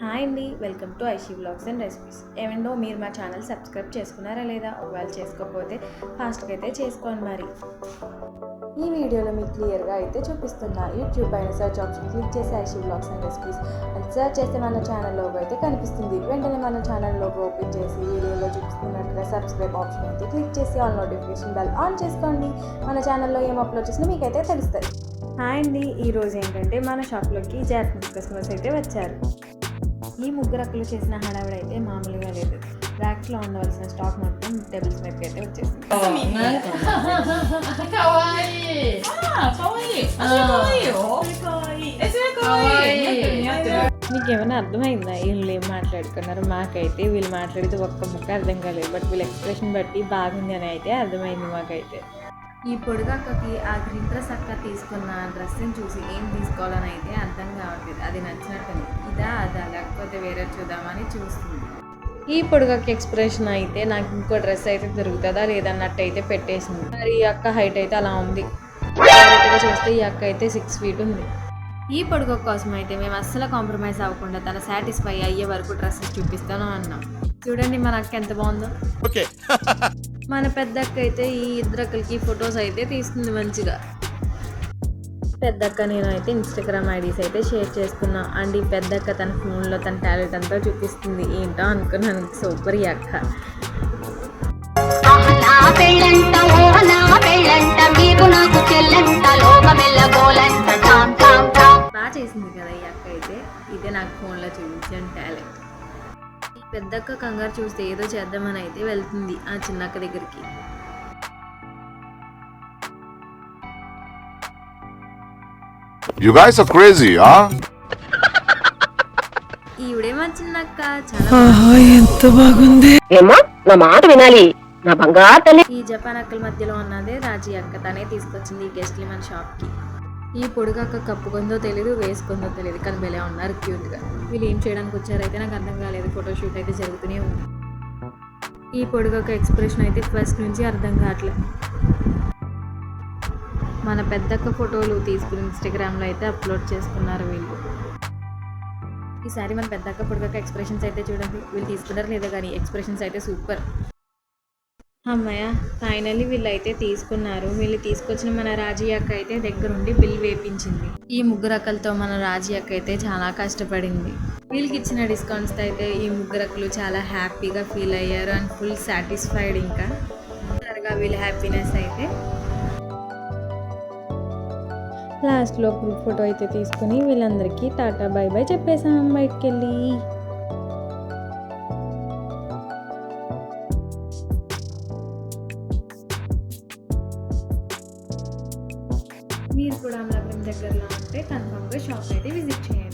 Hi అండి, welcome to Aishi vlogs and recipes. ఏమండో మీరు మా ఛానల్ సబ్స్క్రైబ్ చేసుకున్నారా లేదా? ఒకవేళ చేసుకోకపోతే ఫాస్ట్గా అయితే చేసుకోండి. మరి ఈ వీడియోలో మీకు క్లియర్గా అయితే చూపిస్తున్నా. యూట్యూబ్ పైన సెర్చ్ ఆప్షన్ క్లిక్ చేసి ఐషీ వ్లాగ్స్ అండ్ రెసిపీస్ అని సెర్చ్ చేస్తే మన ఛానల్ లోగో అయితే కనిపిస్తుంది. వెంటనే మన ఛానల్ లోగో ఓపెన్ చేసి వీడియోలో చూపిస్తున్నట్టుగా సబ్స్క్రైబ్ ఆప్షన్ అయితే క్లిక్ చేసి ఆల్ నోటిఫికేషన్ బెల్ ఆన్ చేసుకోండి. మన ఛానల్లో ఏం అప్లోడ్ చేసినా మీకైతే తెలుస్తుంది. హాయ్ అండి, ఈరోజు ఏంటంటే మన షాప్లోకి జాపనీస్ కస్టమర్స్ అయితే వచ్చారు. ఈ ముగ్గురు అక్కలు చేసిన హడావిడి అయితే మామూలుగా లేదు. ర్యాక్స్లో ఉండవలసిన స్టాక్ మొత్తం టేబుల్స్ మీదకి అయితే వచ్చేసింది. మీకు ఏమైనా అర్థమైందా వీళ్ళు ఏం మాట్లాడుకున్నారు? మాకైతే వీళ్ళు మాట్లాడితే ఒక్క ముక్క అర్థం కాలేదు, బట్ వీళ్ళ ఎక్స్ప్రెషన్ బట్టి బాగుంది అని అయితే అర్థమైంది మాకైతే. ఈ పొడుగక్కకి ఆ గ్రీన్ డ్రెస్ అక్క తీసుకున్న డ్రెస్ని చూసి ఏం తీసుకోవాలని అయితే అర్థం కావట్లేదు. అది నచ్చినట్టుంది, ఇదా అదా లేకపోతే వేరే చూద్దామని చూస్తుంది. ఈ పొడుగక్క ఎక్స్ప్రెషన్ అయితే నాకు ఇంకో డ్రెస్ అయితే దొరుకుతుందా లేదన్నట్టు అయితే పెట్టేసింది. మరి ఈ అక్క హైట్ అయితే అలా ఉంది. చూస్తే ఈ అక్క అయితే 6 feet ఉంది. ఈ పొడుగక్క కోసం అయితే మేము అస్సలు కాంప్రమైజ్ అవ్వకుండా తన సాటిస్ఫై అయ్యే వరకు డ్రెస్సెస్ చూపిస్తాను అన్నాం. చూడండి మన అక్క ఎంత బాగుందో. మన పెద్దక్క అయితే ఈ ఇద్దరు అక్కలకి ఫొటోస్ అయితే తీస్తుంది మంచిగా. పెద్దక్క నేను అయితే ఇన్స్టాగ్రామ్ ఐడీస్ అయితే షేర్ చేసుకున్నా. అండ్ ఈ పెద్దక్క తన ఫోన్లో తన టాలెంట్ అంతా చూపిస్తుంది. ఏంటో అనుకున్నాను, సూపర్ ఈ అక్క. బాగా చేసింది కదా ఈ అక్క అయితే. ఇదే నాకు ఫోన్లో చూపించిన టాలెంట్. ఈ పెద్దక్క కంగారు చూస్తే ఏదో చేద్దామని అయితే వెళ్తుంది ఆ చిన్నక్క దగ్గరికి. You guys are crazy, huh? ఈవిడే మా చిన్నక్క, చాలా ఎంత బాగుంది. ఏమో నా మాట వినాలి నా బంగారు తల్లి. ఈ జపాన్ అక్కల మధ్యలో ఉన్నదే రాజీ అక్క. తనే తీసుకొచ్చింది ఈ గెస్ట్ని మన షాప్కి. ఈ పొడుగక్క కప్పుకుందో తెలియదు, వేసుకుందో తెలియదు, కానీ భలే ఉన్నారు క్యూట్గా. వీళ్ళు ఏం చేయడానికి వచ్చారైతే నాకు అర్థం కాలేదు. ఫోటోషూట్ అయితే జరుగుతూనే ఉంది. ఈ పొడుగక్క ఎక్స్ప్రెషన్ అయితే ఫస్ట్ నుంచి అర్థం కావట్లేదు. మన పెద్దక్క ఫోటోలు తీసుకుని ఇన్స్టాగ్రామ్లో అయితే అప్లోడ్ చేసుకున్నారు వీళ్ళు. ఈసారి మన పెద్దక్క పొడుగక్క ఎక్స్ప్రెషన్స్ అయితే చూడండి. వీళ్ళు తీసుకున్నారు లేదా కానీ ఎక్స్ప్రెషన్స్ అయితే సూపర్. అమ్మయ్య, ఫైనల్లీ వీళ్ళు అయితే తీసుకున్నారు. వీళ్ళు తీసుకొచ్చిన మన రాజీ అక్క అయితే దగ్గరుండి బిల్ వేపించింది. ఈ ముగ్గురు అక్కలతో మన రాజీ అక్క అయితే చాలా కష్టపడింది. వీళ్ళకి ఇచ్చిన డిస్కౌంట్స్ అయితే ఈ ముగ్గురు అక్కలు చాలా హ్యాపీగా ఫీల్ అయ్యారు అండ్ ఫుల్ సాటిస్ఫైడ్. ఇంకా త్వరగా వీళ్ళ హ్యాపీనెస్ అయితే లాస్ట్లో గ్రూప్ ఫోటో అయితే తీసుకుని వీళ్ళందరికీ టాటా బై బై చెప్పేసాం బయటికి వెళ్ళి. మీరు కూడా అమలాపురం దగ్గరలో ఉంటే కన్ఫర్మ్గా షాప్ అయితే విజిట్ చేయండి.